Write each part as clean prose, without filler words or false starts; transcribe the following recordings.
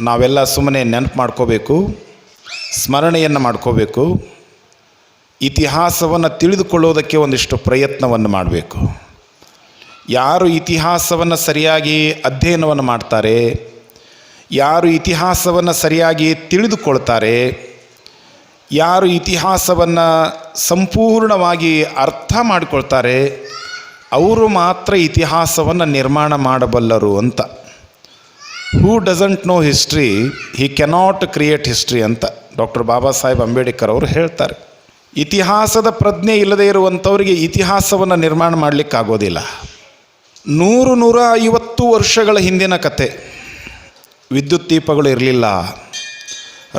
ನಾವೆಲ್ಲ ಸುಮ್ಮನೆ ನೆನಪು ಮಾಡ್ಕೋಬೇಕು, ಸ್ಮರಣೆಯನ್ನು ಮಾಡ್ಕೋಬೇಕು, ಇತಿಹಾಸವನ್ನು ತಿಳಿದುಕೊಳ್ಳೋದಕ್ಕೆ ಒಂದಿಷ್ಟು ಪ್ರಯತ್ನವನ್ನು ಮಾಡಬೇಕು. ಯಾರು ಇತಿಹಾಸವನ್ನು ಸರಿಯಾಗಿ ಅಧ್ಯಯನವನ್ನು ಮಾಡ್ತಾರೆ, ಯಾರು ಇತಿಹಾಸವನ್ನು ಸರಿಯಾಗಿ ತಿಳಿದುಕೊಳ್ತಾರೆ, ಯಾರು ಇತಿಹಾಸವನ್ನು ಸಂಪೂರ್ಣವಾಗಿ ಅರ್ಥ ಮಾಡಿಕೊಳ್ತಾರೆ, ಅವರು ಮಾತ್ರ ಇತಿಹಾಸವನ್ನು ನಿರ್ಮಾಣ ಮಾಡಬಲ್ಲರು ಅಂತ. Who doesn't know history he cannot create history ಅಂತ ಡಾಕ್ಟರ್ ಬಾಬಾ ಸಾಹೇಬ್ ಅಂಬೇಡ್ಕರ್ ಅವರು ಹೇಳ್ತಾರೆ. ಇತಿಹಾಸದ ಪ್ರಜ್ಞೆ ಇಲ್ಲದೇ ಇರುವಂಥವರಿಗೆ ಇತಿಹಾಸವನ್ನು ನಿರ್ಮಾಣ ಮಾಡಲಿಕ್ಕಾಗೋದಿಲ್ಲ. 100-150 ವರ್ಷಗಳ ಹಿಂದಿನ ಕತೆ. ವಿದ್ಯುತ್ ದೀಪಗಳು ಇರಲಿಲ್ಲ,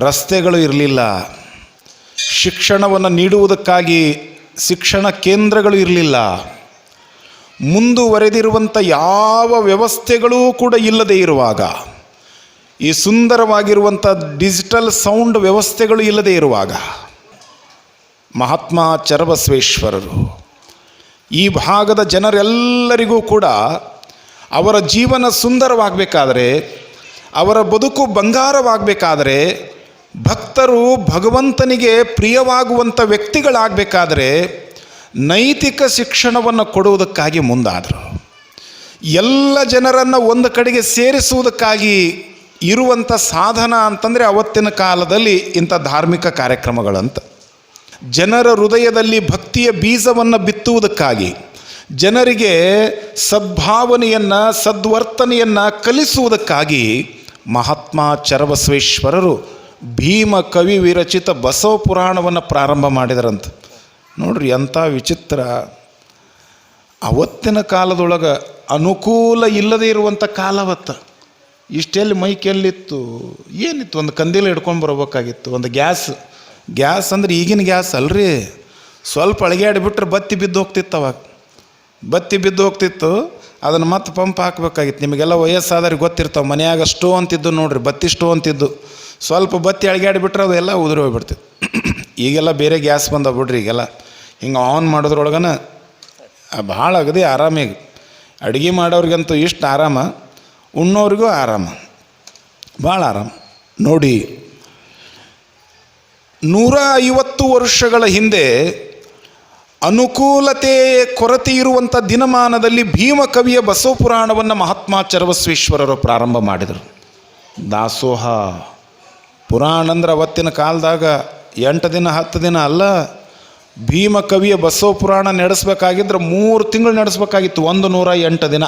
ರಸ್ತೆಗಳು ಇರಲಿಲ್ಲ, ಶಿಕ್ಷಣವನ್ನು ನೀಡುವುದಕ್ಕಾಗಿ ಶಿಕ್ಷಣ ಕೇಂದ್ರಗಳು ಇರಲಿಲ್ಲ, ಮುಂದುವರೆದಿರುವಂಥ ಯಾವ ವ್ಯವಸ್ಥೆಗಳೂ ಕೂಡ ಇಲ್ಲದೇ ಇರುವಾಗ, ಈ ಸುಂದರವಾಗಿರುವಂಥ ಡಿಜಿಟಲ್ ಸೌಂಡ್ ವ್ಯವಸ್ಥೆಗಳು ಇಲ್ಲದೇ ಇರುವಾಗ, ಮಹಾತ್ಮ ಚರಬಸವೇಶ್ವರರು ಈ ಭಾಗದ ಜನರೆಲ್ಲರಿಗೂ ಕೂಡ ಅವರ ಜೀವನ ಸುಂದರವಾಗಬೇಕಾದರೆ, ಅವರ ಬದುಕು ಬಂಗಾರವಾಗಬೇಕಾದರೆ, ಭಕ್ತರು ಭಗವಂತನಿಗೆ ಪ್ರಿಯವಾಗುವಂಥ ವ್ಯಕ್ತಿಗಳಾಗಬೇಕಾದರೆ ನೈತಿಕ ಶಿಕ್ಷಣವನ್ನು ಕೊಡುವುದಕ್ಕಾಗಿ ಮುಂದಾದರು. ಎಲ್ಲ ಜನರನ್ನು ಒಂದು ಕಡೆಗೆ ಸೇರಿಸುವುದಕ್ಕಾಗಿ ಇರುವಂಥ ಸಾಧನ ಅಂತಂದರೆ ಅವತ್ತಿನ ಕಾಲದಲ್ಲಿ ಇಂಥ ಧಾರ್ಮಿಕ ಕಾರ್ಯಕ್ರಮಗಳಂತ. ಜನರ ಹೃದಯದಲ್ಲಿ ಭಕ್ತಿಯ ಬೀಜವನ್ನು ಬಿತ್ತುವುದಕ್ಕಾಗಿ, ಜನರಿಗೆ ಸದ್ಭಾವನೆಯನ್ನು ಸದ್ವರ್ತನೆಯನ್ನು ಕಲಿಸುವುದಕ್ಕಾಗಿ ಮಹಾತ್ಮ ಚರಬಸವೇಶ್ವರರು ಭೀಮ ಕವಿ ವಿರಚಿತ ಬಸವ ಪುರಾಣವನ್ನು ಪ್ರಾರಂಭ ಮಾಡಿದರಂತ. ನೋಡ್ರಿ ಎಂಥ ವಿಚಿತ್ರ. ಅವತ್ತಿನ ಕಾಲದೊಳಗೆ ಅನುಕೂಲ ಇಲ್ಲದೇ ಇರುವಂಥ ಕಾಲವತ್ತ. ಇಷ್ಟೆಲ್ಲಿ ಮೈಕೆಲ್ಲಿತ್ತು, ಏನಿತ್ತು, ಒಂದು ಕಂದೀಲ ಹಿಡ್ಕೊಂಡು ಬರಬೇಕಾಗಿತ್ತು, ಒಂದು ಗ್ಯಾಸ್ ಅಂದ್ರೆ ಈಗಿನ ಗ್ಯಾಸ್ ಅಲ್ರಿ, ಸ್ವಲ್ಪ ಅಳಿಗಾಡಿಬಿಟ್ರೆ ಬತ್ತಿ ಬಿದ್ದು ಹೋಗ್ತಿತ್ತು. ಅವಾಗ ಬತ್ತಿ ಬಿದ್ದು ಹೋಗ್ತಿತ್ತು, ಅದನ್ನು ಮತ್ತೆ ಪಂಪ್ ಹಾಕಬೇಕಾಗಿತ್ತು. ನಿಮಗೆಲ್ಲ ವಯಸ್ಸಾದ್ರೆ ಗೊತ್ತಿರ್ತಾವೆ, ಮನೆಯಾಗ ಸ್ಟೋ ಅಂತಿದ್ದು ನೋಡ್ರಿ, ಬತ್ತಿ ಸ್ಟೋ ಅಂತಿದ್ದು. ಸ್ವಲ್ಪ ಬತ್ತಿ ಅಳಿಗಾಡಿಬಿಟ್ರೆ ಅದೆಲ್ಲ ಉದುರಿ ಹೋಗ್ಬಿಡ್ತಿತ್ತು. ಈಗೆಲ್ಲ ಬೇರೆ ಗ್ಯಾಸ್ ಬಂದವು ಬಿಡ್ರಿ. ಈಗೆಲ್ಲ ಹಿಂಗೆ ಆನ್ ಮಾಡೋದ್ರೊಳಗನ ಭಾಳ ಅಗದಿ ಆರಾಮೀಗ. ಅಡುಗೆ ಮಾಡೋರಿಗಂತೂ ಇಷ್ಟು ಆರಾಮ, ಉಣ್ಣೋರಿಗೂ ಆರಾಮ, ಭಾಳ ಆರಾಮ. ನೋಡಿ, 150 ವರ್ಷಗಳ ಹಿಂದೆ ಅನುಕೂಲತೆ ಕೊರತೆ ಇರುವಂಥ ದಿನಮಾನದಲ್ಲಿ ಭೀಮಕವಿಯ ಬಸವ ಪುರಾಣವನ್ನು ಮಹಾತ್ಮ ಚರಬಸವೇಶ್ವರರು ಪ್ರಾರಂಭ ಮಾಡಿದರು. ದಾಸೋಹ ಪುರಾಣ ಅಂದ್ರೆ ಅವತ್ತಿನ ಕಾಲದಾಗ 8 ದಿನ 10 ದಿನ ಅಲ್ಲ. ಭೀಮಕವಿಯ ಬಸವ ಪುರಾಣ ನಡೆಸಬೇಕಾಗಿದ್ರೆ 3 ತಿಂಗಳು ನಡೆಸಬೇಕಾಗಿತ್ತು. 108 ದಿನ.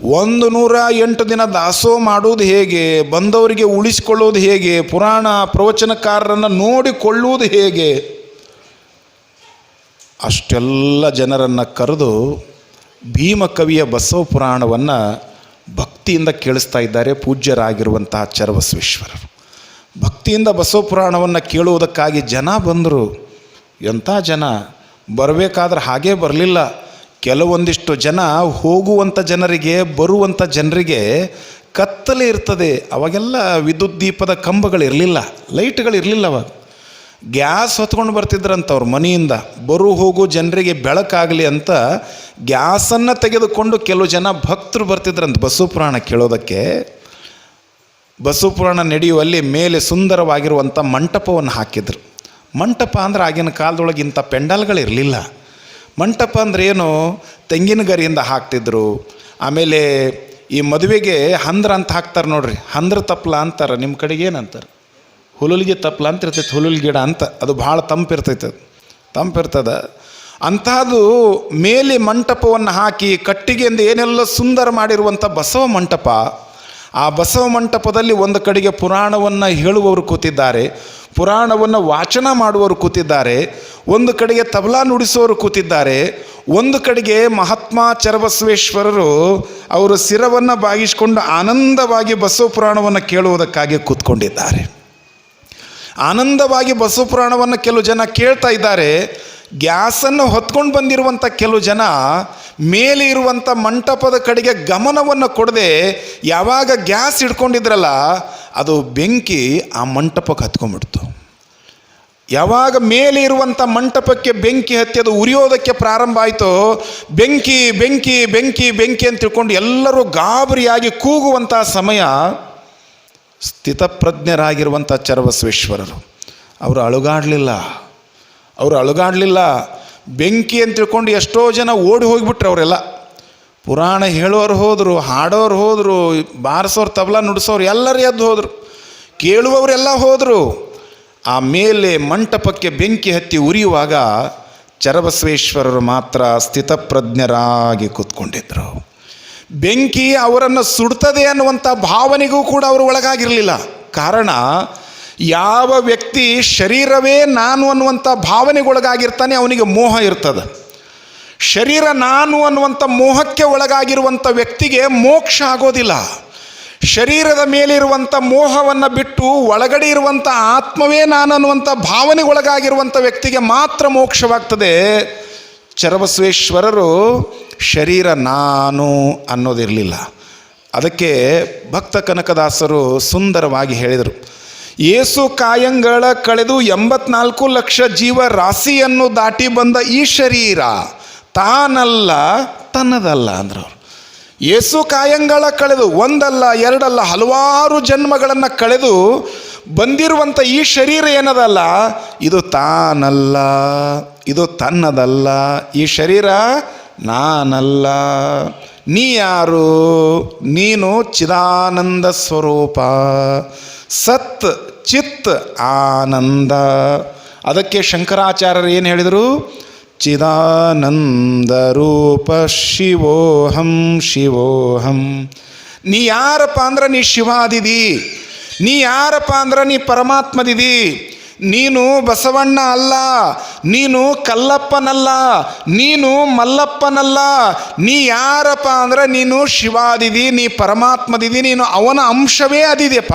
108 ದಿನ ದಾಸೋಹ ಮಾಡುವುದು ಹೇಗೆ, ಬಂದವರಿಗೆ ಉಳಿಸಿಕೊಳ್ಳುವುದು ಹೇಗೆ, ಪುರಾಣ ಪ್ರವಚನಕಾರರನ್ನು ನೋಡಿಕೊಳ್ಳುವುದು ಹೇಗೆ, ಅಷ್ಟೆಲ್ಲ ಜನರನ್ನು ಕರೆದು ಭೀಮಕವಿಯ ಬಸವ ಪುರಾಣವನ್ನು ಭಕ್ತಿಯಿಂದ ಕೇಳಿಸ್ತಾ ಇದ್ದಾರೆ ಪೂಜ್ಯರಾಗಿರುವಂತಹ ಚರಬಸವೇಶ್ವರರು. ಭಕ್ತಿಯಿಂದ ಬಸವ ಪುರಾಣವನ್ನು ಕೇಳುವುದಕ್ಕಾಗಿ ಜನ ಬಂದರು. ಎಂಥ ಜನ! ಬರಬೇಕಾದ್ರೆ ಹಾಗೇ ಬರಲಿಲ್ಲ. ಕೆಲವೊಂದಿಷ್ಟು ಜನ ಹೋಗುವಂಥ ಜನರಿಗೆ, ಬರುವಂಥ ಜನರಿಗೆ ಕತ್ತಲೆ ಇರ್ತದೆ. ಅವಾಗೆಲ್ಲ ವಿದ್ಯುತ್ ದೀಪದ ಕಂಬಗಳಿರಲಿಲ್ಲ, ಲೈಟ್ಗಳಿರಲಿಲ್ಲ. ಅವಾಗ ಗ್ಯಾಸ್ ಹೊತ್ಕೊಂಡು ಬರ್ತಿದ್ರಂತ ಅವ್ರ ಮನೆಯಿಂದ. ಬರು ಹೋಗು ಜನರಿಗೆ ಬೆಳಕಾಗಲಿ ಅಂತ ಗ್ಯಾಸನ್ನು ತೆಗೆದುಕೊಂಡು ಕೆಲವು ಜನ ಭಕ್ತರು ಬರ್ತಿದ್ರಂತ ಬಸವ ಪುರಾಣ ಕೇಳೋದಕ್ಕೆ. ಬಸವ ಪುರಾಣ ನಡೆಯುವಲ್ಲಿ ಮೇಲೆ ಸುಂದರವಾಗಿರುವಂಥ ಮಂಟಪವನ್ನು ಹಾಕಿದ್ರು. ಮಂಟಪ ಅಂದ್ರೆ ಆಗಿನ ಕಾಲದೊಳಗೆ ಇಂಥ ಪೆಂಡಾಲ್ಗಳಿರಲಿಲ್ಲ. ಮಂಟಪ ಅಂದ್ರೆ ಏನು, ತೆಂಗಿನ ಗರಿಯಿಂದ ಹಾಕ್ತಿದ್ರು. ಆಮೇಲೆ ಈ ಮದುವೆಗೆ ಹಂದ್ರ ಅಂತ ಹಾಕ್ತಾರೆ ನೋಡ್ರಿ, ಹಂದ್ರ ತಪ್ಪಲ ಅಂತಾರೆ. ನಿಮ್ಮ ಕಡೆಗೆ ಏನಂತಾರೆ? ಹುಲುಲ್ಗೆ ತಪ್ಪಲ ಅಂತ ಇರ್ತೈತೆ, ಹುಲುಲ್ ಗಿಡ ಅಂತ. ಅದು ಭಾಳ ತಂಪಿರ್ತೈತೆ, ತಂಪಿರ್ತದೆ. ಅಂಥದ್ದು ಮೇಲೆ ಮಂಟಪವನ್ನು ಹಾಕಿ ಕಟ್ಟಿಗೆಯಿಂದ ಏನೆಲ್ಲ ಸುಂದರ ಮಾಡಿರುವಂಥ ಬಸವ ಮಂಟಪ. ಆ ಬಸವ ಮಂಟಪದಲ್ಲಿ ಒಂದು ಕಡೆಗೆ ಪುರಾಣವನ್ನು ಹೇಳುವವರು ಕೂತಿದ್ದಾರೆ, ಪುರಾಣವನ್ನು ವಾಚನ ಮಾಡುವವರು ಕೂತಿದ್ದಾರೆ, ಒಂದು ಕಡೆಗೆ ತಬಲಾ ನುಡಿಸುವವರು ಕೂತಿದ್ದಾರೆ, ಒಂದು ಕಡೆಗೆ ಮಹಾತ್ಮ ಚರಬಸವೇಶ್ವರರು ಅವರು ಶಿರವನ್ನು ಬಾಗಿಸಿಕೊಂಡು ಆನಂದವಾಗಿ ಬಸವ ಪುರಾಣವನ್ನು ಕೇಳುವುದಕ್ಕಾಗಿ ಕೂತ್ಕೊಂಡಿದ್ದಾರೆ. ಆನಂದವಾಗಿ ಬಸವ ಪುರಾಣವನ್ನು ಕೆಲವು ಜನ ಕೇಳ್ತಾ ಇದ್ದಾರೆ. ಗ್ಯಾಸನ್ನು ಹೊತ್ಕೊಂಡು ಬಂದಿರುವಂಥ ಕೆಲವು ಜನ ಮೇಲೆ ಇರುವಂಥ ಮಂಟಪದ ಕಡೆಗೆ ಗಮನವನ್ನು ಕೊಡದೆ ಯಾವಾಗ ಗ್ಯಾಸ್ ಹಿಡ್ಕೊಂಡಿದ್ರಲ್ಲ ಅದು ಬೆಂಕಿ ಆ ಮಂಟಪಕ್ಕೆ ಹತ್ಕೊಂಡ್ಬಿಡ್ತು. ಯಾವಾಗ ಮೇಲೆ ಇರುವಂಥ ಮಂಟಪಕ್ಕೆ ಬೆಂಕಿ ಹತ್ತಿ ಅದು ಉರಿಯೋದಕ್ಕೆ ಪ್ರಾರಂಭ ಆಯಿತು, ಬೆಂಕಿ ಬೆಂಕಿ ಬೆಂಕಿ ಬೆಂಕಿ ಅಂತ ತಿಳ್ಕೊಂಡು ಎಲ್ಲರೂ ಗಾಬರಿಯಾಗಿ ಕೂಗುವಂಥ ಸಮಯ ಸ್ಥಿತಪ್ರಜ್ಞರಾಗಿರುವಂಥ ಚರಬಸವೇಶ್ವರರು ಅವರು ಅಳುಗಾಡಲಿಲ್ಲ. ಬೆಂಕಿ ಅಂತ ತಿಳ್ಕೊಂಡು ಎಷ್ಟೋ ಜನ ಓಡಿ ಹೋಗಿಬಿಟ್ರು. ಅವರೆಲ್ಲ ಪುರಾಣ ಹೇಳೋರು ಹೋದರು, ಹಾಡೋರು ಹೋದರು, ಬಾರಿಸೋರು, ತಬಲ ನುಡಿಸೋರು ಎಲ್ಲರೂ ಎದ್ದು ಹೋದರು, ಕೇಳುವವರೆಲ್ಲ ಹೋದರು. ಆ ಮೇಲೆ ಮಂಟಪಕ್ಕೆ ಬೆಂಕಿ ಹತ್ತಿ ಉರಿಯುವಾಗ ಚರಬಸವೇಶ್ವರರು ಮಾತ್ರ ಸ್ಥಿತಪ್ರಜ್ಞರಾಗಿ ಕೂತ್ಕೊಂಡಿದ್ದರು. ಬೆಂಕಿ ಅವರನ್ನು ಸುಡ್ತದೆ ಅನ್ನುವಂಥ ಭಾವನೆಗೂ ಕೂಡ ಅವರು ಒಳಗಾಗಿರಲಿಲ್ಲ. ಕಾರಣ, ಯಾವ ವ್ಯಕ್ತಿ ಶರೀರವೇ ನಾನು ಅನ್ನುವಂಥ ಭಾವನೆಗೊಳಗಾಗಿರ್ತಾನೆ ಅವನಿಗೆ ಮೋಹ ಇರ್ತದೆ. ಶರೀರ ನಾನು ಅನ್ನುವಂಥ ಮೋಹಕ್ಕೆ ಒಳಗಾಗಿರುವಂಥ ವ್ಯಕ್ತಿಗೆ ಮೋಕ್ಷ ಆಗೋದಿಲ್ಲ. ಶರೀರದ ಮೇಲಿರುವಂಥ ಮೋಹವನ್ನು ಬಿಟ್ಟು ಒಳಗಡೆ ಇರುವಂಥ ಆತ್ಮವೇ ನಾನು ಅನ್ನುವಂಥ ಭಾವನೆಗೊಳಗಾಗಿರುವಂಥ ವ್ಯಕ್ತಿಗೆ ಮಾತ್ರ ಮೋಕ್ಷವಾಗ್ತದೆ. ಚರಬಸವೇಶ್ವರರು ಶರೀರ ನಾನು ಅನ್ನೋದಿರಲಿಲ್ಲ. ಅದಕ್ಕೆ ಭಕ್ತ ಕನಕದಾಸರು ಸುಂದರವಾಗಿ ಹೇಳಿದರು, ಏಸು ಕಾಯಂಗಳ ಕಳೆದು 84 ಲಕ್ಷ ಜೀವ ರಾಶಿಯನ್ನು ದಾಟಿ ಬಂದ ಈ ಶರೀರ ತಾನಲ್ಲ ತನ್ನದಲ್ಲ ಅಂದ್ರವ್ರು. ಏಸು ಕಾಯಂಗಳ ಕಳೆದು ಒಂದಲ್ಲ ಎರಡಲ್ಲ ಹಲವಾರು ಜನ್ಮಗಳನ್ನು ಕಳೆದು ಬಂದಿರುವಂಥ ಈ ಶರೀರ ಏನದಲ್ಲ, ಇದು ತಾನಲ್ಲ, ಇದು ತನ್ನದಲ್ಲ, ಈ ಶರೀರ ನಾನಲ್ಲ. ನೀ ಯಾರು? ನೀನು ಚಿದಾನಂದ ಸ್ವರೂಪ, ಸತ್ ಚಿತ್ ಆನಂದ. ಅದಕ್ಕೆ ಶಂಕರಾಚಾರ್ಯರು ಏನು ಹೇಳಿದರು? ಚಿದಾನಂದ ರೂಪ ಶಿವೋಹಂ ಶಿವೋಹಂ. ನೀ ಯಾರಪ್ಪ ಅಂದ್ರೆ ನೀ ಶಿವಾದಿದಿ, ನೀ ಯಾರಪ್ಪ ಅಂದ್ರೆ ನೀ ಪರಮಾತ್ಮದಿದಿ. ನೀನು ಬಸವಣ್ಣ ಅಲ್ಲ, ನೀನು ಕಲ್ಲಪ್ಪನಲ್ಲ, ನೀನು ಮಲ್ಲಪ್ಪನಲ್ಲ. ನೀ ಯಾರಪ್ಪ ಅಂದ್ರೆ ನೀನು ಶಿವಾದಿದಿ, ನೀ ಪರಮಾತ್ಮದಿದಿ, ನೀನು ಅವನ ಅಂಶವೇ ಅದಿದೆಯಪ್ಪ.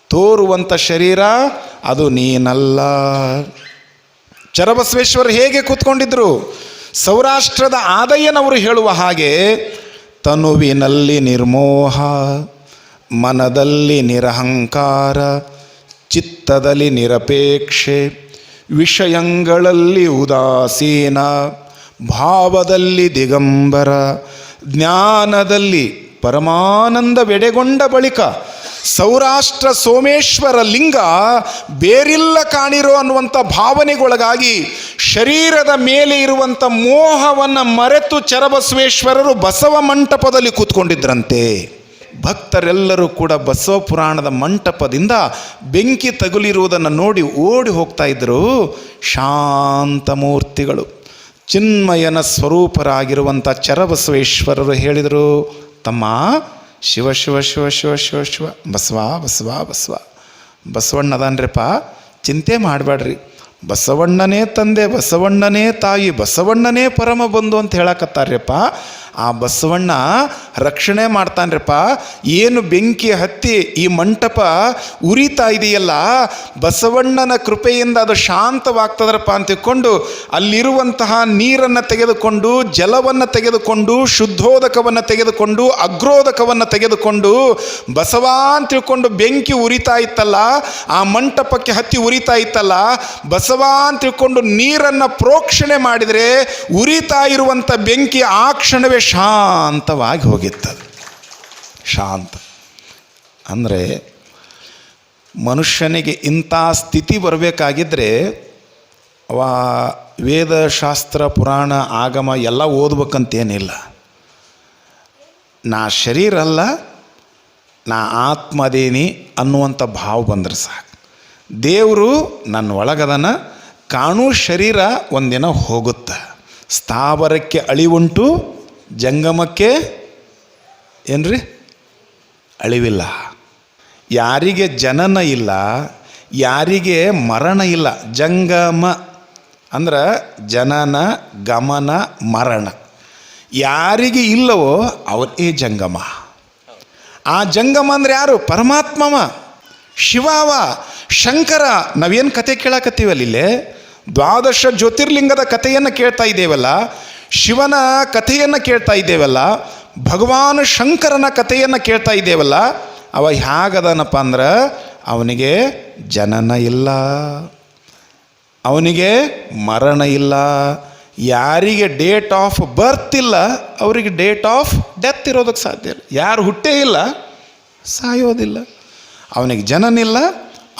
ತೋರುವಂಥ ಶರೀರ ಅದು ನೀನಲ್ಲ. ಚರಬಸವೇಶ್ವರ ಹೇಗೆ ಕೂತ್ಕೊಂಡಿದ್ರು? ಸೌರಾಷ್ಟ್ರದ ಆದಯ್ಯನವರು ಹೇಳುವ ಹಾಗೆ, ತನುವಿನಲ್ಲಿ ನಿರ್ಮೋಹ, ಮನದಲ್ಲಿ ನಿರಹಂಕಾರ, ಚಿತ್ತದಲ್ಲಿ ನಿರಪೇಕ್ಷೆ, ವಿಷಯಗಳಲ್ಲಿ ಉದಾಸೀನ, ಭಾವದಲ್ಲಿ ದಿಗಂಬರ, ಜ್ಞಾನದಲ್ಲಿ ಪರಮಾನಂದವೆಡೆಗೊಂಡ ಬಳಿಕ ಸೌರಾಷ್ಟ್ರ ಸೋಮೇಶ್ವರ ಲಿಂಗ ಬೇರಿಲ್ಲ ಕಾಣಿರೋ ಅನ್ನುವಂಥ ಭಾವನೆಗೊಳಗಾಗಿ ಶರೀರದ ಮೇಲೆ ಇರುವಂಥ ಮೋಹವನ್ನು ಮರೆತು ಚರಬಸವೇಶ್ವರರು ಬಸವ ಮಂಟಪದಲ್ಲಿ ಕೂತ್ಕೊಂಡಿದ್ರಂತೆ. ಭಕ್ತರೆಲ್ಲರೂ ಕೂಡ ಬಸವ ಪುರಾಣದ ಮಂಟಪದಿಂದ ಬೆಂಕಿ ತಗುಲಿರುವುದನ್ನು ನೋಡಿ ಓಡಿ ಹೋಗ್ತಾ ಇದ್ದರು. ಶಾಂತಮೂರ್ತಿಗಳು, ಚಿನ್ಮಯನ ಸ್ವರೂಪರಾಗಿರುವಂಥ ಚರಬಸವೇಶ್ವರರು ಹೇಳಿದರು, ತಮ್ಮ ಶಿವ ಶಿವ ಶಿವ ಶಿವ ಶಿವ ಶಿವ ಬಸವ ಬಸವ ಬಸವ ಬಸವಣ್ಣ ಅದಾನ್ರಿಪ್ಪ, ಚಿಂತೆ ಮಾಡಬೇಡ್ರಿ, ಬಸವಣ್ಣನೇ ತಂದೆ, ಬಸವಣ್ಣನೇ ತಾಯಿ, ಬಸವಣ್ಣನೇ ಪರಮ ಬಂಧು ಅಂತ ಹೇಳಕತ್ತಾರ್ಯಪ್ಪ. ಆ ಬಸವಣ್ಣ ರಕ್ಷಣೆ ಮಾಡ್ತಾನ್ರಪ್ಪ. ಏನು ಬೆಂಕಿ ಹತ್ತಿ ಈ ಮಂಟಪ ಉರಿತಾ ಇದೆಯಲ್ಲ, ಬಸವಣ್ಣನ ಕೃಪೆಯಿಂದ ಅದು ಶಾಂತವಾಗ್ತದ್ರಪ್ಪ ಅಂತ ತಿಳ್ಕೊಂಡು ಅಲ್ಲಿರುವಂತಹ ನೀರನ್ನು ತೆಗೆದುಕೊಂಡು, ಜಲವನ್ನು ತೆಗೆದುಕೊಂಡು, ಶುದ್ಧೋದಕವನ್ನು ತೆಗೆದುಕೊಂಡು, ಅಗ್ರೋದಕವನ್ನು ತೆಗೆದುಕೊಂಡು ಬಸವ ಅಂತ ತಿಳ್ಕೊಂಡು ಬೆಂಕಿ ಉರಿತಾ ಇತ್ತಲ್ಲ, ಆ ಮಂಟಪಕ್ಕೆ ಹತ್ತಿ ಉರಿತಾ ಇತ್ತಲ್ಲ, ಬಸವ ಅಂತ ತಿಳ್ಕೊಂಡು ನೀರನ್ನು ಪ್ರೋಕ್ಷಣೆ ಮಾಡಿದರೆ ಉರಿತಾ ಇರುವಂಥ ಬೆಂಕಿ ಆ ಕ್ಷಣವೇ ಶಾಂತವಾಗಿ ಹೋಗಿತ್ತದು. ಶಾಂತ ಅಂದರೆ ಮನುಷ್ಯನಿಗೆ ಇಂಥ ಸ್ಥಿತಿ ಬರಬೇಕಾಗಿದ್ದರೆ ಅವ ವೇದಶಾಸ್ತ್ರ ಪುರಾಣ ಆಗಮ ಎಲ್ಲ ಓದ್ಬೇಕಂತೇನಿಲ್ಲ. ನಾ ಶರೀರ ಅಲ್ಲ, ನಾ ಆತ್ಮದೇನಿ ಅನ್ನುವಂಥ ಭಾವ ಬಂದ್ರೆ ಸಾಕು. ದೇವರು ನನ್ನ ಒಳಗದನ, ಕಾಣು ಶರೀರ ಒಂದಿನ ಹೋಗುತ್ತೆ. ಸ್ಥಾವರಕ್ಕೆ ಅಳಿವುಂಟು, ಜಂಗಮಕ್ಕೆ ಏನ್ರಿ ಅಳಿವಿಲ್ಲ. ಯಾರಿಗೆ ಜನನ ಇಲ್ಲ, ಯಾರಿಗೆ ಮರಣ ಇಲ್ಲ. ಜಂಗಮ ಅಂದ್ರೆ ಜನನ ಗಮನ ಮರಣ. ಯಾರಿಗೆ ಇಲ್ಲವೋ ಅವನೇ ಜಂಗಮ. ಆ ಜಂಗಮ ಅಂದರೆ ಯಾರು? ಪರಮಾತ್ಮವ, ಶಿವವ, ಶಂಕರ. ನಾವೇನು ಕತೆ ಕೇಳಕತ್ತೀವಲ್ಲ, ಇಲ್ಲೇ 12 ಜ್ಯೋತಿರ್ಲಿಂಗದ ಕಥೆಯನ್ನು ಕೇಳ್ತಾ ಇದ್ದೇವಲ್ಲ, ಶಿವನ ಕಥೆಯನ್ನು ಕೇಳ್ತಾ ಇದ್ದೇವಲ್ಲ, ಭಗವಾನ್ ಶಂಕರನ ಕಥೆಯನ್ನು ಕೇಳ್ತಾ ಇದ್ದೇವಲ್ಲ, ಅವ ಹೇಗದನಪ್ಪ ಅಂದ್ರೆ ಅವನಿಗೆ ಜನನ ಇಲ್ಲ, ಅವನಿಗೆ ಮರಣ ಇಲ್ಲ. ಯಾರಿಗೆ ಡೇಟ್ ಆಫ್ ಬರ್ತ್ ಇಲ್ಲ ಅವರಿಗೆ ಡೇಟ್ ಆಫ್ ಡೆತ್ ಇರೋದಕ್ಕೆ ಸಾಧ್ಯ ಇಲ್ಲ. ಯಾರು ಹುಟ್ಟೇ ಇಲ್ಲ ಸಾಯೋದಿಲ್ಲ. ಅವನಿಗೆ ಜನನಿಲ್ಲ,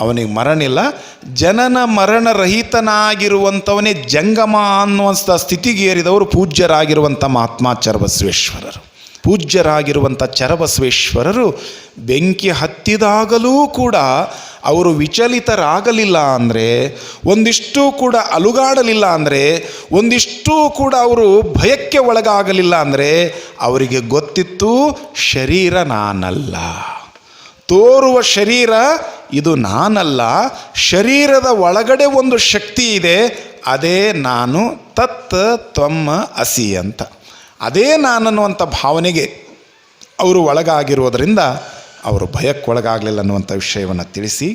ಅವನಿಗೆ ಮರಣಿಲ್ಲ. ಜನನ ಮರಣರಹಿತನಾಗಿರುವಂಥವನೇ ಜಂಗಮ ಅನ್ನುವಂಥ ಸ್ಥಿತಿಗೆ ಏರಿದವರು ಪೂಜ್ಯರಾಗಿರುವಂಥ ಮಹಾತ್ಮ ಚರಬಸವೇಶ್ವರರು. ಪೂಜ್ಯರಾಗಿರುವಂಥ ಚರಬಸವೇಶ್ವರರು ಬೆಂಕಿ ಹತ್ತಿದಾಗಲೂ ಕೂಡ ಅವರು ವಿಚಲಿತರಾಗಲಿಲ್ಲ ಅಂದರೆ, ಒಂದಿಷ್ಟು ಕೂಡ ಅಲುಗಾಡಲಿಲ್ಲ ಅಂದರೆ, ಒಂದಿಷ್ಟು ಕೂಡ ಅವರು ಭಯಕ್ಕೆ ಒಳಗಾಗಲಿಲ್ಲ ಅಂದರೆ ಅವರಿಗೆ ಗೊತ್ತಿತ್ತು ಶರೀರ ನಾನಲ್ಲ, ತೋರುವ ಶರೀರ ಇದು ನಾನಲ್ಲ, ಶರೀರದ ಒಳಗಡೆ ಒಂದು ಶಕ್ತಿ ಇದೆ, ಅದೇ ನಾನು, ತತ್ ತ್ವಮ್ಮ ಅಸಿ ಅಂತ. ಅದೇ ನಾನನ್ನುವಂಥ ಭಾವನೆಗೆ ಅವರು ಒಳಗಾಗಿರೋದರಿಂದ ಅವರು ಭಯಕ್ಕೊಳಗಾಗಲಿಲ್ಲ ಅನ್ನುವಂಥ ವಿಷಯವನ್ನು ತಿಳಿಸಿ